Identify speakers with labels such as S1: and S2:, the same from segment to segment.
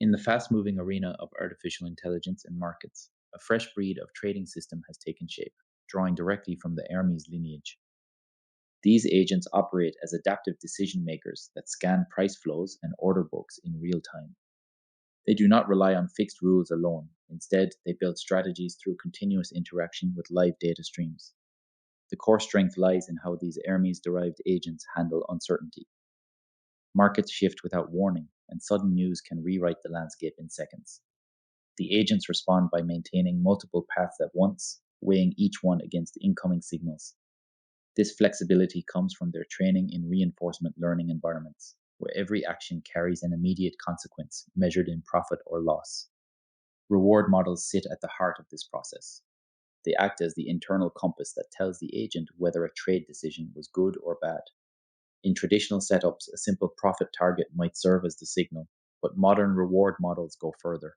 S1: In the fast moving arena of artificial intelligence and markets, a fresh breed of trading system has taken shape, drawing directly from the Hermes lineage. These agents operate as adaptive decision makers that scan price flows and order books in real time. They do not rely on fixed rules alone. Instead, they build strategies through continuous interaction with live data streams. The core strength lies in how these Hermes-derived agents handle uncertainty. Markets shift without warning, and sudden news can rewrite the landscape in seconds. The agents respond by maintaining multiple paths at once, weighing each one against incoming signals. This flexibility comes from their training in reinforcement learning environments, where every action carries an immediate consequence measured in profit or loss. Reward models sit at the heart of this process. They act as the internal compass that tells the agent whether a trade decision was good or bad. In traditional setups, a simple profit target might serve as the signal, but modern reward models go further.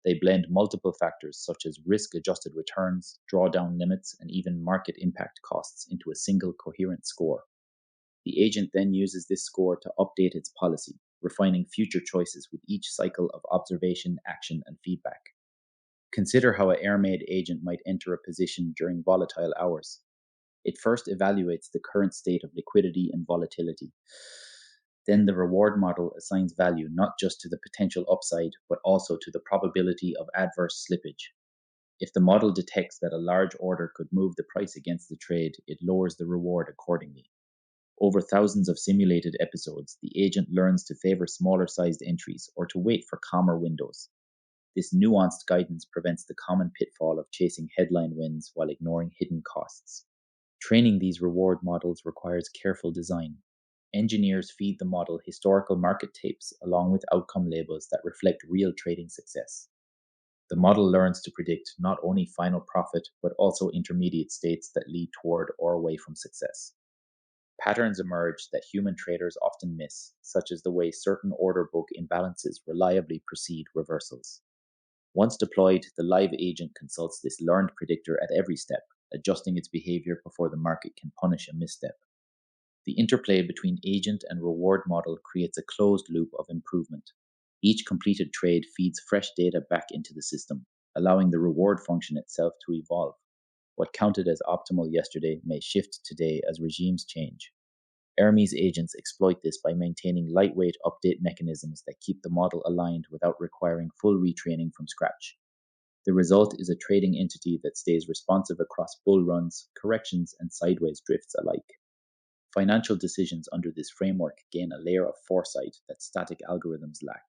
S1: They blend multiple factors such as risk adjusted returns, drawdown limits, and even market impact costs into a single coherent score. The agent then uses this score to update its policy, refining future choices with each cycle of observation, action, and feedback. Consider how a air-made agent might enter a position during volatile hours. It first evaluates the current state of liquidity and volatility. Then the reward model assigns value not just to the potential upside, but also to the probability of adverse slippage. If the model detects that a large order could move the price against the trade, it lowers the reward accordingly. Over thousands of simulated episodes, the agent learns to favor smaller sized entries or to wait for calmer windows. This nuanced guidance prevents the common pitfall of chasing headline wins while ignoring hidden costs. Training these reward models requires careful design. Engineers feed the model historical market tapes along with outcome labels that reflect real trading success. The model learns to predict not only final profit, but also intermediate states that lead toward or away from success. Patterns emerge that human traders often miss, such as the way certain order book imbalances reliably precede reversals. Once deployed, the live agent consults this learned predictor at every step, adjusting its behavior before the market can punish a misstep. The interplay between agent and reward model creates a closed loop of improvement. Each completed trade feeds fresh data back into the system, allowing the reward function itself to evolve. What counted as optimal yesterday may shift today as regimes change. Hermes agents exploit this by maintaining lightweight update mechanisms that keep the model aligned without requiring full retraining from scratch. The result is a trading entity that stays responsive across bull runs, corrections, and sideways drifts alike. Financial decisions under this framework gain a layer of foresight that static algorithms lack.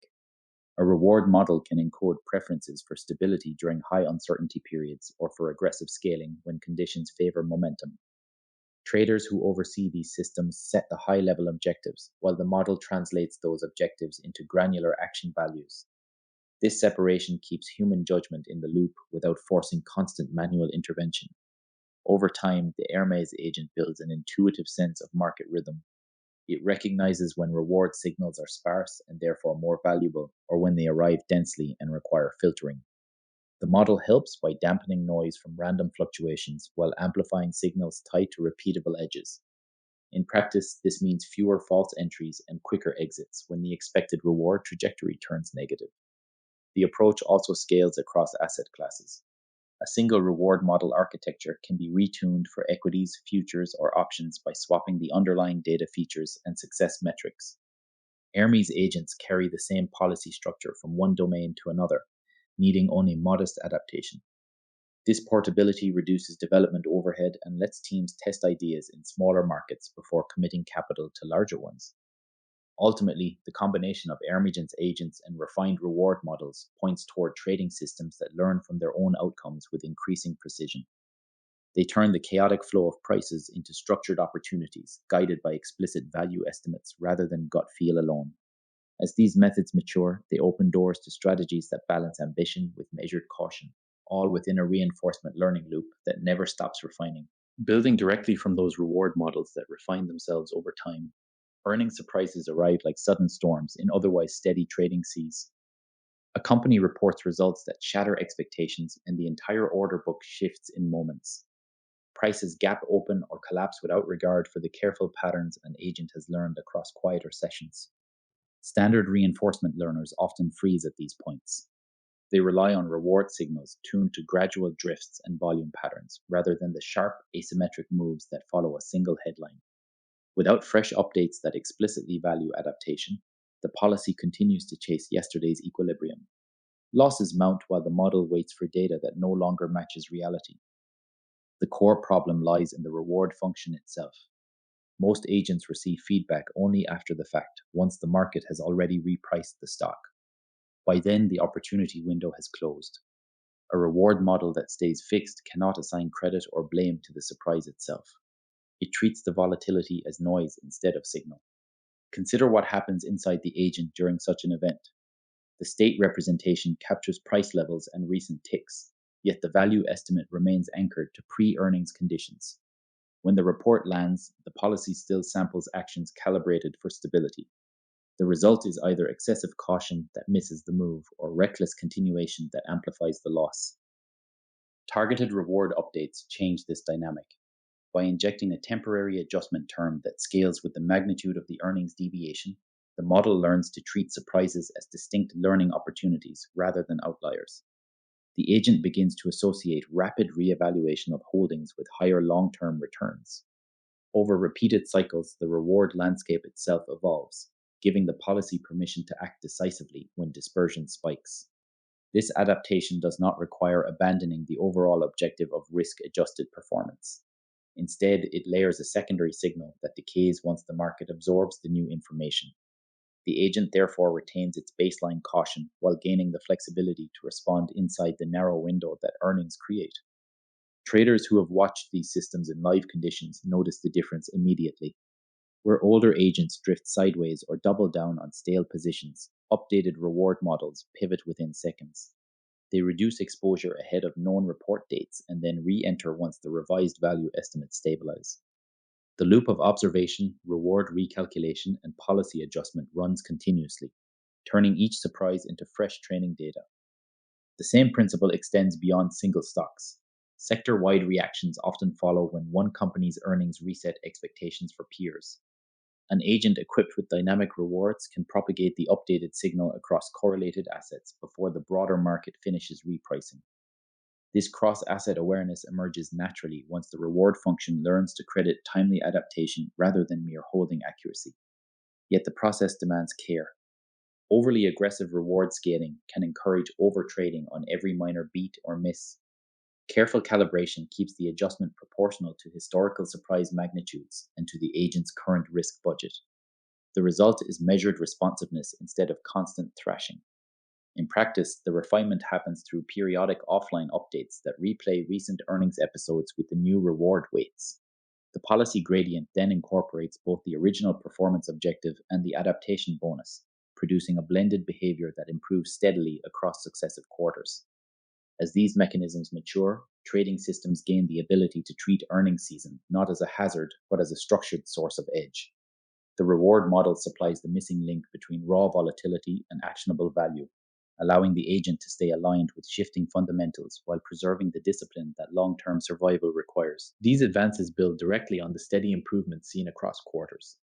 S1: A reward model can encode preferences for stability during high uncertainty periods or for aggressive scaling when conditions favor momentum. Traders who oversee these systems set the high level objectives, while the model translates those objectives into granular action values. This separation keeps human judgment in the loop without forcing constant manual intervention. Over time, the Hermes agent builds an intuitive sense of market rhythm. It recognizes when reward signals are sparse and therefore more valuable, or when they arrive densely and require filtering. The model helps by dampening noise from random fluctuations while amplifying signals tied to repeatable edges. In practice, this means fewer false entries and quicker exits when the expected reward trajectory turns negative. The approach also scales across asset classes. A single reward model architecture can be retuned for equities, futures, or options by swapping the underlying data features and success metrics. Hermes agents carry the same policy structure from one domain to another, needing only modest adaptation. This portability reduces development overhead and lets teams test ideas in smaller markets before committing capital to larger ones. Ultimately, the combination of Hermes agents and refined reward models points toward trading systems that learn from their own outcomes with increasing precision. They turn the chaotic flow of prices into structured opportunities, guided by explicit value estimates rather than gut feel alone. As these methods mature, they open doors to strategies that balance ambition with measured caution, all within a reinforcement learning loop that never stops refining. Building directly from those reward models that refine themselves over time, earning surprises arrive like sudden storms in otherwise steady trading seas. A company reports results that shatter expectations, and the entire order book shifts in moments. Prices gap open or collapse without regard for the careful patterns an agent has learned across quieter sessions. Standard reinforcement learners often freeze at these points. They rely on reward signals tuned to gradual drifts and volume patterns, rather than the sharp asymmetric moves that follow a single headline. Without fresh updates that explicitly value adaptation, the policy continues to chase yesterday's equilibrium. Losses mount while the model waits for data that no longer matches reality. The core problem lies in the reward function itself. Most agents receive feedback only after the fact, once the market has already repriced the stock. By then, the opportunity window has closed. A reward model that stays fixed cannot assign credit or blame to the surprise itself. It treats the volatility as noise instead of signal. Consider what happens inside the agent during such an event. The state representation captures price levels and recent ticks, yet the value estimate remains anchored to pre-earnings conditions. When the report lands, the policy still samples actions calibrated for stability. The result is either excessive caution that misses the move or reckless continuation that amplifies the loss. Targeted reward updates change this dynamic. By injecting a temporary adjustment term that scales with the magnitude of the earnings deviation, the model learns to treat surprises as distinct learning opportunities rather than outliers. The agent begins to associate rapid reevaluation of holdings with higher long-term returns. Over repeated cycles, the reward landscape itself evolves, giving the policy permission to act decisively when dispersion spikes. This adaptation does not require abandoning the overall objective of risk-adjusted performance. Instead, it layers a secondary signal that decays once the market absorbs the new information. The agent therefore retains its baseline caution while gaining the flexibility to respond inside the narrow window that earnings create. Traders who have watched these systems in live conditions notice the difference immediately. Where older agents drift sideways or double down on stale positions, updated reward models pivot within seconds. They reduce exposure ahead of known report dates and then re-enter once the revised value estimates stabilize. The loop of observation, reward recalculation, and policy adjustment runs continuously, turning each surprise into fresh training data. The same principle extends beyond single stocks. Sector-wide reactions often follow when one company's earnings reset expectations for peers. An agent equipped with dynamic rewards can propagate the updated signal across correlated assets before the broader market finishes repricing. This cross-asset awareness emerges naturally once the reward function learns to credit timely adaptation rather than mere holding accuracy. Yet the process demands care. Overly aggressive reward scaling can encourage overtrading on every minor beat or miss. Careful calibration keeps the adjustment proportional to historical surprise magnitudes and to the agent's current risk budget. The result is measured responsiveness instead of constant thrashing. In practice, the refinement happens through periodic offline updates that replay recent earnings episodes with the new reward weights. The policy gradient then incorporates both the original performance objective and the adaptation bonus, producing a blended behavior that improves steadily across successive quarters. As these mechanisms mature, trading systems gain the ability to treat earnings season not as a hazard, but as a structured source of edge. The reward model supplies the missing link between raw volatility and actionable value, allowing the agent to stay aligned with shifting fundamentals while preserving the discipline that long-term survival requires. These advances build directly on the steady improvements seen across quarters.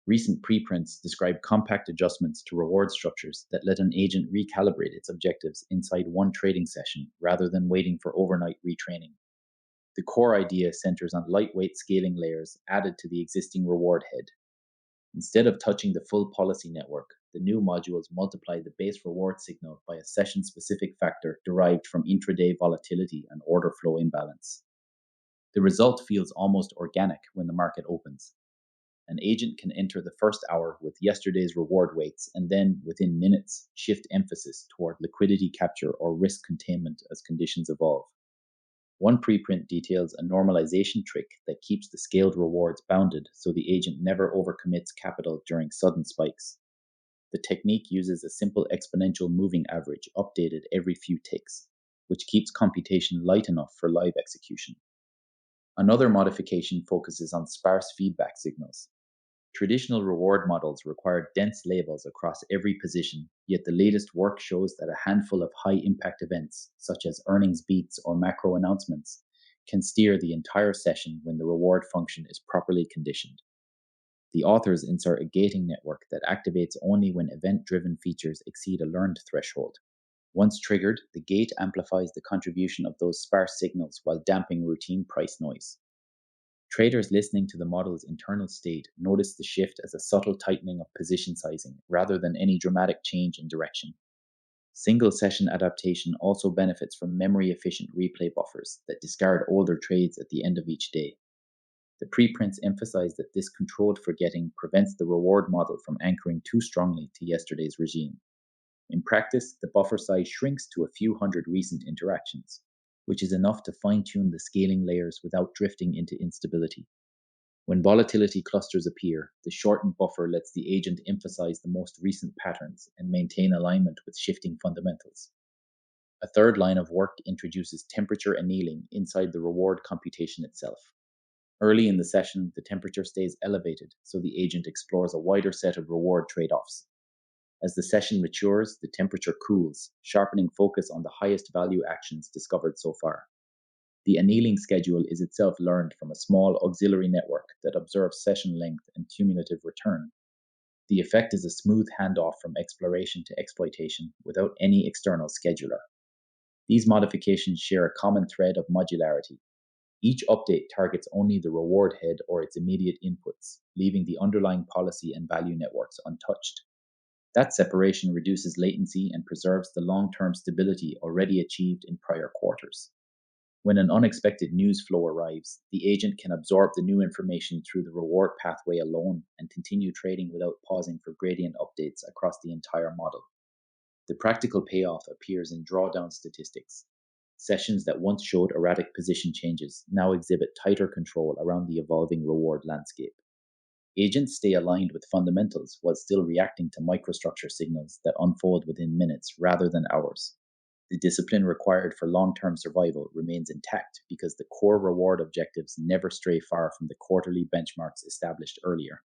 S1: Recent preprints describe compact adjustments to reward structures that let an agent recalibrate its objectives inside one trading session rather than waiting for overnight retraining. The core idea centers on lightweight scaling layers added to the existing reward head. Instead of touching the full policy network, the new modules multiply the base reward signal by a session-specific factor derived from intraday volatility and order flow imbalance. The result feels almost organic when the market opens. An agent can enter the first hour with yesterday's reward weights and then, within minutes, shift emphasis toward liquidity capture or risk containment as conditions evolve. One preprint details a normalization trick that keeps the scaled rewards bounded so the agent never overcommits capital during sudden spikes. The technique uses a simple exponential moving average updated every few ticks, which keeps computation light enough for live execution. Another modification focuses on sparse feedback signals. Traditional reward models required dense labels across every position, yet the latest work shows that a handful of high-impact events, such as earnings beats or macro announcements, can steer the entire session when the reward function is properly conditioned. The authors insert a gating network that activates only when event-driven features exceed a learned threshold. Once triggered, the gate amplifies the contribution of those sparse signals while damping routine price noise. Traders listening to the model's internal state notice the shift as a subtle tightening of position sizing rather than any dramatic change in direction. Single session adaptation also benefits from memory efficient replay buffers that discard older trades at the end of each day. The preprints emphasize that this controlled forgetting prevents the reward model from anchoring too strongly to yesterday's regime. In practice, the buffer size shrinks to a few hundred recent interactions, which is enough to fine-tune the scaling layers without drifting into instability. When volatility clusters appear, the shortened buffer lets the agent emphasize the most recent patterns and maintain alignment with shifting fundamentals. A third line of work introduces temperature annealing inside the reward computation itself. Early in the session, the temperature stays elevated, so the agent explores a wider set of reward trade-offs. As the session matures, the temperature cools, sharpening focus on the highest value actions discovered so far. The annealing schedule is itself learned from a small auxiliary network that observes session length and cumulative return. The effect is a smooth handoff from exploration to exploitation without any external scheduler. These modifications share a common thread of modularity. Each update targets only the reward head or its immediate inputs, leaving the underlying policy and value networks untouched. That separation reduces latency and preserves the long-term stability already achieved in prior quarters. When an unexpected news flow arrives, the agent can absorb the new information through the reward pathway alone and continue trading without pausing for gradient updates across the entire model. The practical payoff appears in drawdown statistics. Sessions that once showed erratic position changes now exhibit tighter control around the evolving reward landscape. Agents stay aligned with fundamentals while still reacting to microstructure signals that unfold within minutes rather than hours. The discipline required for long-term survival remains intact because the core reward objectives never stray far from the quarterly benchmarks established earlier.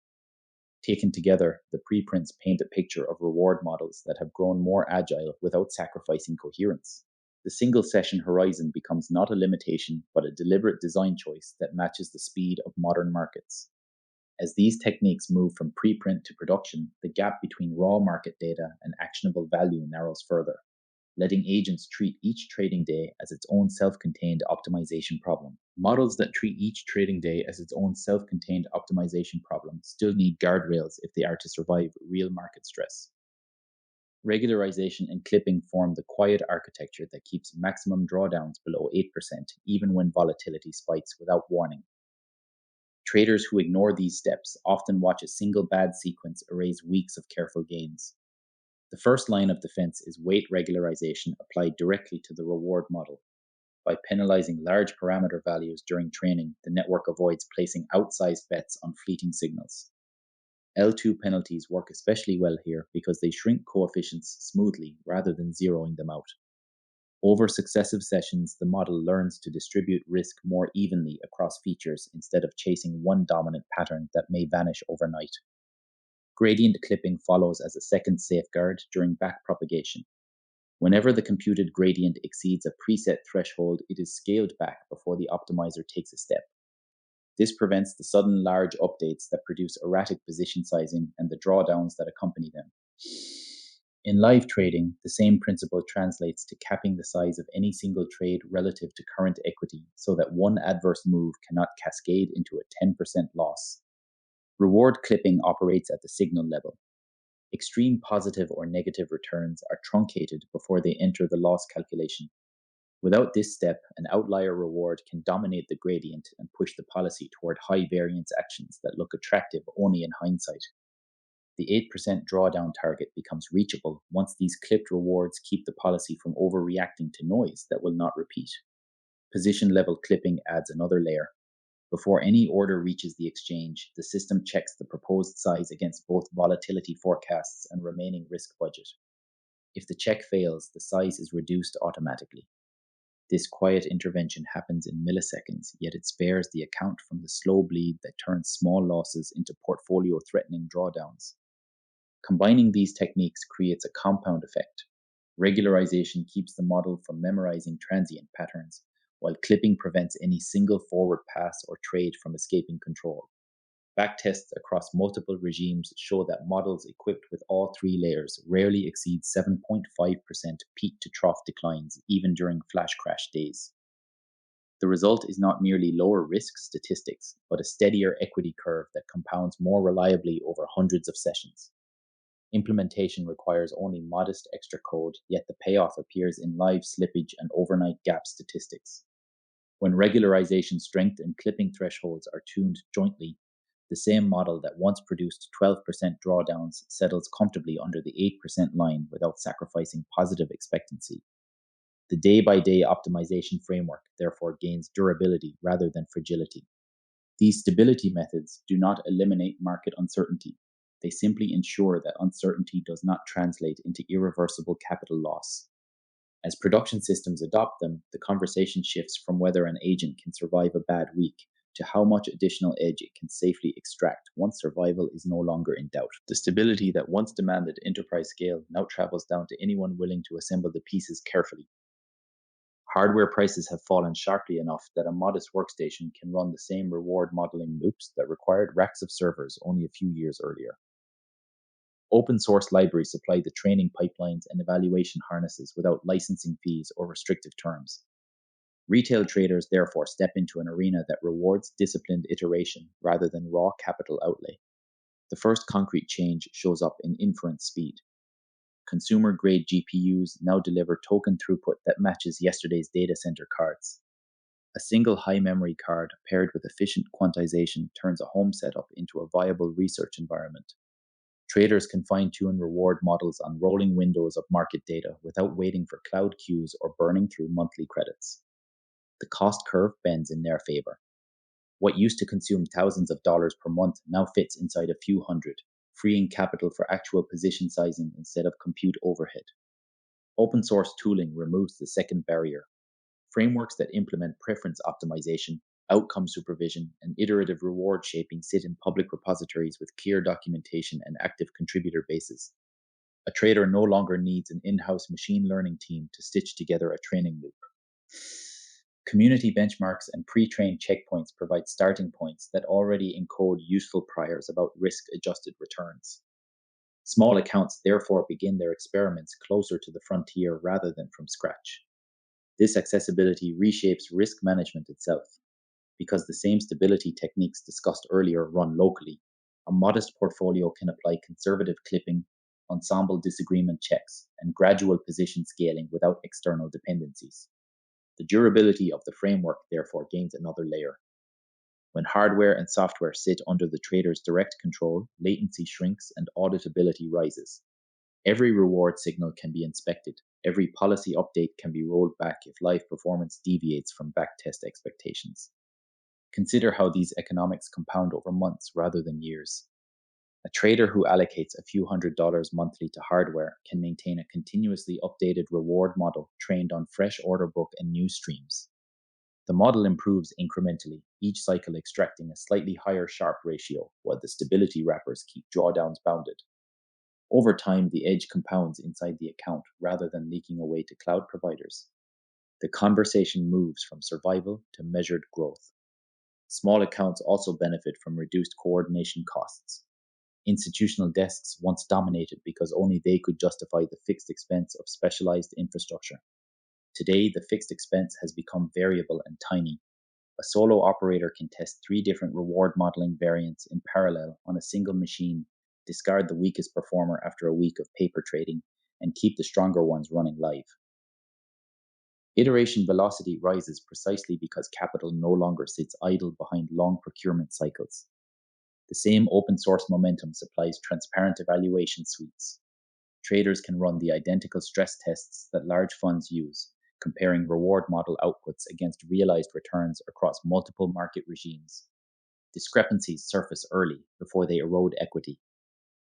S1: Taken together, the preprints paint a picture of reward models that have grown more agile without sacrificing coherence. The single-session horizon becomes not a limitation but a deliberate design choice that matches the speed of modern markets. As these techniques move from preprint to production, the gap between raw market data and actionable value narrows further, letting agents treat each trading day as its own self-contained optimization problem. Models that treat each trading day as its own self-contained optimization problem still need guardrails if they are to survive real market stress. Regularization and clipping form the quiet architecture that keeps maximum drawdowns below 8% even when volatility spikes without warning. Traders who ignore these steps often watch a single bad sequence erase weeks of careful gains. The first line of defense is weight regularization applied directly to the reward model. By penalizing large parameter values during training, the network avoids placing outsized bets on fleeting signals. L2 penalties work especially well here because they shrink coefficients smoothly rather than zeroing them out. Over successive sessions, the model learns to distribute risk more evenly across features instead of chasing one dominant pattern that may vanish overnight. Gradient clipping follows as a second safeguard during backpropagation. Whenever the computed gradient exceeds a preset threshold, it is scaled back before the optimizer takes a step. This prevents the sudden large updates that produce erratic position sizing and the drawdowns that accompany them. In live trading, the same principle translates to capping the size of any single trade relative to current equity so that one adverse move cannot cascade into a 10% loss. Reward clipping operates at the signal level. Extreme positive or negative returns are truncated before they enter the loss calculation. Without this step, an outlier reward can dominate the gradient and push the policy toward high variance actions that look attractive only in hindsight. The 8% drawdown target becomes reachable once these clipped rewards keep the policy from overreacting to noise that will not repeat. Position level clipping adds another layer. Before any order reaches the exchange, the system checks the proposed size against both volatility forecasts and remaining risk budget. If the check fails, the size is reduced automatically. This quiet intervention happens in milliseconds, yet it spares the account from the slow bleed that turns small losses into portfolio-threatening drawdowns. Combining these techniques creates a compound effect. Regularization keeps the model from memorizing transient patterns, while clipping prevents any single forward pass or trade from escaping control. Backtests across multiple regimes show that models equipped with all three layers rarely exceed 7.5% peak to trough declines even during flash crash days. The result is not merely lower risk statistics, but a steadier equity curve that compounds more reliably over hundreds of sessions. Implementation requires only modest extra code, yet the payoff appears in live slippage and overnight gap statistics. When regularization strength and clipping thresholds are tuned jointly, the same model that once produced 12% drawdowns settles comfortably under the 8% line without sacrificing positive expectancy. The day-by-day optimization framework therefore gains durability rather than fragility. These stability methods do not eliminate market uncertainty. They simply ensure that uncertainty does not translate into irreversible capital loss. As production systems adopt them, the conversation shifts from whether an agent can survive a bad week to how much additional edge it can safely extract once survival is no longer in doubt. The stability that once demanded enterprise scale now travels down to anyone willing to assemble the pieces carefully. Hardware prices have fallen sharply enough that a modest workstation can run the same reward modeling loops that required racks of servers only a few years earlier. Open source libraries supply the training pipelines and evaluation harnesses without licensing fees or restrictive terms. Retail traders therefore step into an arena that rewards disciplined iteration rather than raw capital outlay. The first concrete change shows up in inference speed. Consumer-grade GPUs now deliver token throughput that matches yesterday's data center cards. A single high-memory card paired with efficient quantization turns a home setup into a viable research environment. Traders can fine-tune reward models on rolling windows of market data without waiting for cloud queues or burning through monthly credits. The cost curve bends in their favor. What used to consume thousands of dollars per month now fits inside a few hundred, freeing capital for actual position sizing instead of compute overhead. Open source tooling removes the second barrier. Frameworks that implement preference optimization, outcome supervision, and iterative reward shaping sit in public repositories with clear documentation and active contributor bases. A trader no longer needs an in-house machine learning team to stitch together a training loop. Community benchmarks and pre-trained checkpoints provide starting points that already encode useful priors about risk-adjusted returns. Small accounts therefore begin their experiments closer to the frontier rather than from scratch. This accessibility reshapes risk management itself. Because the same stability techniques discussed earlier run locally, a modest portfolio can apply conservative clipping, ensemble disagreement checks, and gradual position scaling without external dependencies. The durability of the framework therefore gains another layer. When hardware and software sit under the trader's direct control, latency shrinks and auditability rises. Every reward signal can be inspected. Every policy update can be rolled back if live performance deviates from backtest expectations. Consider how these economics compound over months rather than years. A trader who allocates a few $100s monthly to hardware can maintain a continuously updated reward model trained on fresh order book and news streams. The model improves incrementally, each cycle extracting a slightly higher Sharpe ratio, while the stability wrappers keep drawdowns bounded. Over time, the edge compounds inside the account rather than leaking away to cloud providers. The conversation moves from survival to measured growth. Small accounts also benefit from reduced coordination costs. Institutional desks once dominated because only they could justify the fixed expense of specialized infrastructure. Today, the fixed expense has become variable and tiny. A solo operator can test 3 different reward modeling variants in parallel on a single machine, discard the weakest performer after a week of paper trading, and keep the stronger ones running live. Iteration velocity rises precisely because capital no longer sits idle behind long procurement cycles. The same open source momentum supplies transparent evaluation suites. Traders can run the identical stress tests that large funds use, comparing reward model outputs against realized returns across multiple market regimes. Discrepancies surface early before they erode equity.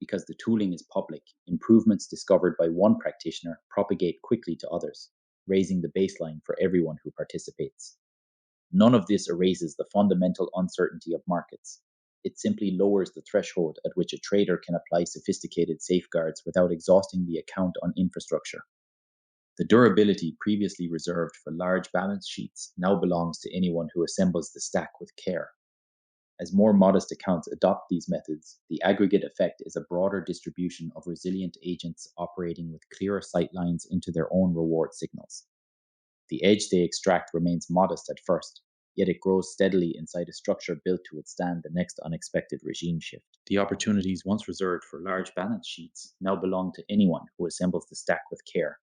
S1: Because the tooling is public, improvements discovered by one practitioner propagate quickly to others, raising the baseline for everyone who participates. None of this erases the fundamental uncertainty of markets. It simply lowers the threshold at which a trader can apply sophisticated safeguards without exhausting the account on infrastructure. The durability previously reserved for large balance sheets now belongs to anyone who assembles the stack with care. As more modest accounts adopt these methods, the aggregate effect is a broader distribution of resilient agents operating with clearer sightlines into their own reward signals. The edge they extract remains modest at first, yet it grows steadily inside a structure built to withstand the next unexpected regime shift. The opportunities once reserved for large balance sheets now belong to anyone who assembles the stack with care.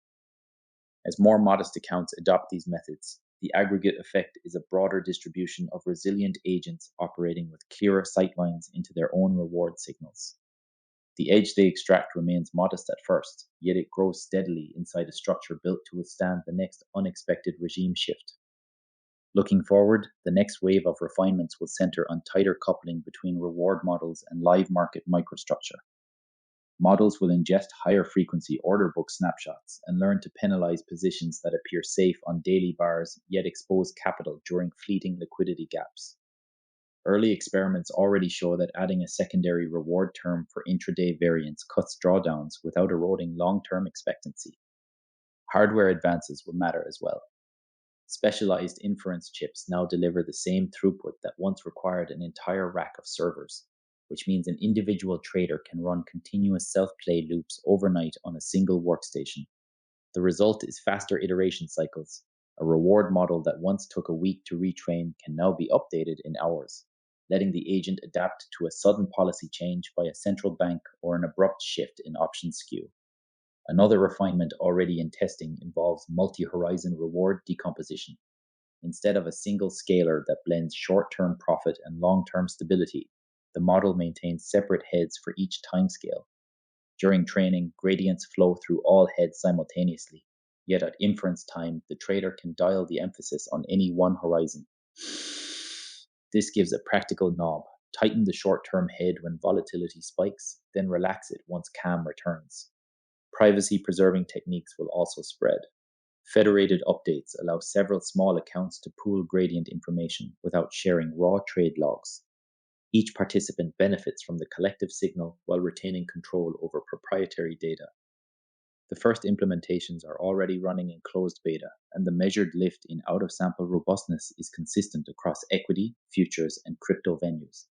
S1: As more modest accounts adopt these methods, the aggregate effect is a broader distribution of resilient agents operating with clearer sightlines into their own reward signals. The edge they extract remains modest at first, yet it grows steadily inside a structure built to withstand the next unexpected regime shift. Looking forward, the next wave of refinements will center on tighter coupling between reward models and live market microstructure. Models will ingest higher frequency order book snapshots and learn to penalize positions that appear safe on daily bars yet expose capital during fleeting liquidity gaps. Early experiments already show that adding a secondary reward term for intraday variance cuts drawdowns without eroding long-term expectancy. Hardware advances will matter as well. Specialized inference chips now deliver the same throughput that once required an entire rack of servers, which means an individual trader can run continuous self-play loops overnight on a single workstation. The result is faster iteration cycles. A reward model that once took a week to retrain can now be updated in hours, letting the agent adapt to a sudden policy change by a central bank or an abrupt shift in option skew. Another refinement already in testing involves multi-horizon reward decomposition. Instead of a single scalar that blends short-term profit and long-term stability, the model maintains separate heads for each timescale. During training, gradients flow through all heads simultaneously, yet at inference time, the trader can dial the emphasis on any one horizon. This gives a practical knob. Tighten the short-term head when volatility spikes, then relax it once calm returns. Privacy-preserving techniques will also spread. Federated updates allow several small accounts to pool gradient information without sharing raw trade logs. Each participant benefits from the collective signal while retaining control over proprietary data. The first implementations are already running in closed beta, and the measured lift in out-of-sample robustness is consistent across equity, futures, and crypto venues.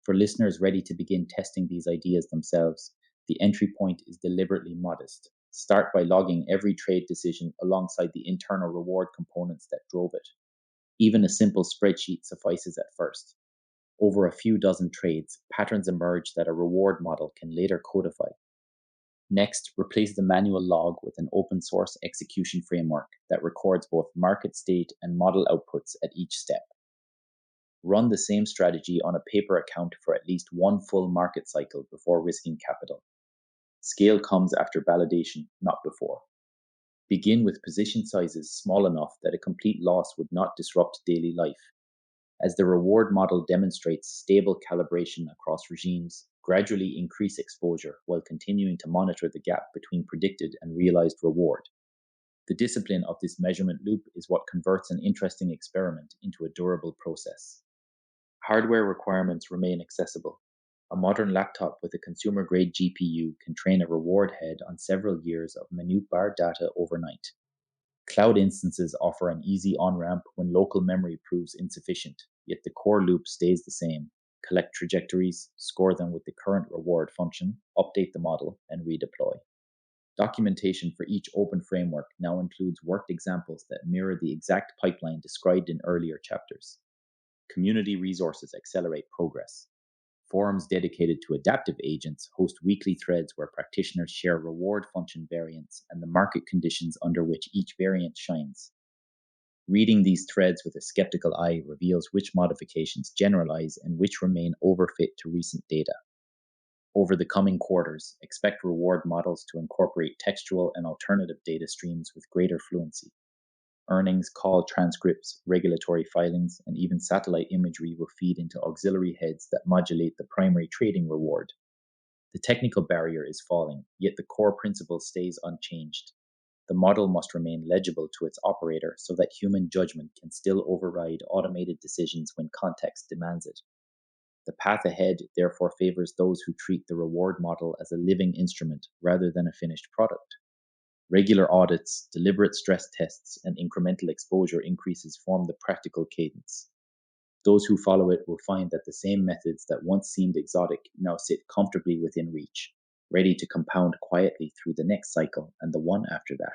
S1: For listeners ready to begin testing these ideas themselves, the entry point is deliberately modest. Start by logging every trade decision alongside the internal reward components that drove it. Even a simple spreadsheet suffices at first. Over a few dozen trades, patterns emerge that a reward model can later codify. Next, replace the manual log with an open source execution framework that records both market state and model outputs at each step. Run the same strategy on a paper account for at least one full market cycle before risking capital. Scale comes after validation, not before. Begin with position sizes small enough that a complete loss would not disrupt daily life. As the reward model demonstrates stable calibration across regimes, gradually increase exposure while continuing to monitor the gap between predicted and realized reward. The discipline of this measurement loop is what converts an interesting experiment into a durable process. Hardware requirements remain accessible. A modern laptop with a consumer-grade GPU can train a reward head on several years of minute bar data overnight. Cloud instances offer an easy on-ramp when local memory proves insufficient, yet the core loop stays the same. Collect trajectories, score them with the current reward function, update the model, and redeploy. Documentation for each open framework now includes worked examples that mirror the exact pipeline described in earlier chapters. Community resources accelerate progress. Forums dedicated to adaptive agents host weekly threads where practitioners share reward function variants and the market conditions under which each variant shines. Reading these threads with a skeptical eye reveals which modifications generalize and which remain overfit to recent data. Over the coming quarters, expect reward models to incorporate textual and alternative data streams with greater fluency. Earnings, call transcripts, regulatory filings, and even satellite imagery will feed into auxiliary heads that modulate the primary trading reward. The technical barrier is falling, yet the core principle stays unchanged. The model must remain legible to its operator so that human judgment can still override automated decisions when context demands it. The path ahead therefore favors those who treat the reward model as a living instrument rather than a finished product. Regular audits, deliberate stress tests, and incremental exposure increases form the practical cadence. Those who follow it will find that the same methods that once seemed exotic now sit comfortably within reach, ready to compound quietly through the next cycle and the one after that.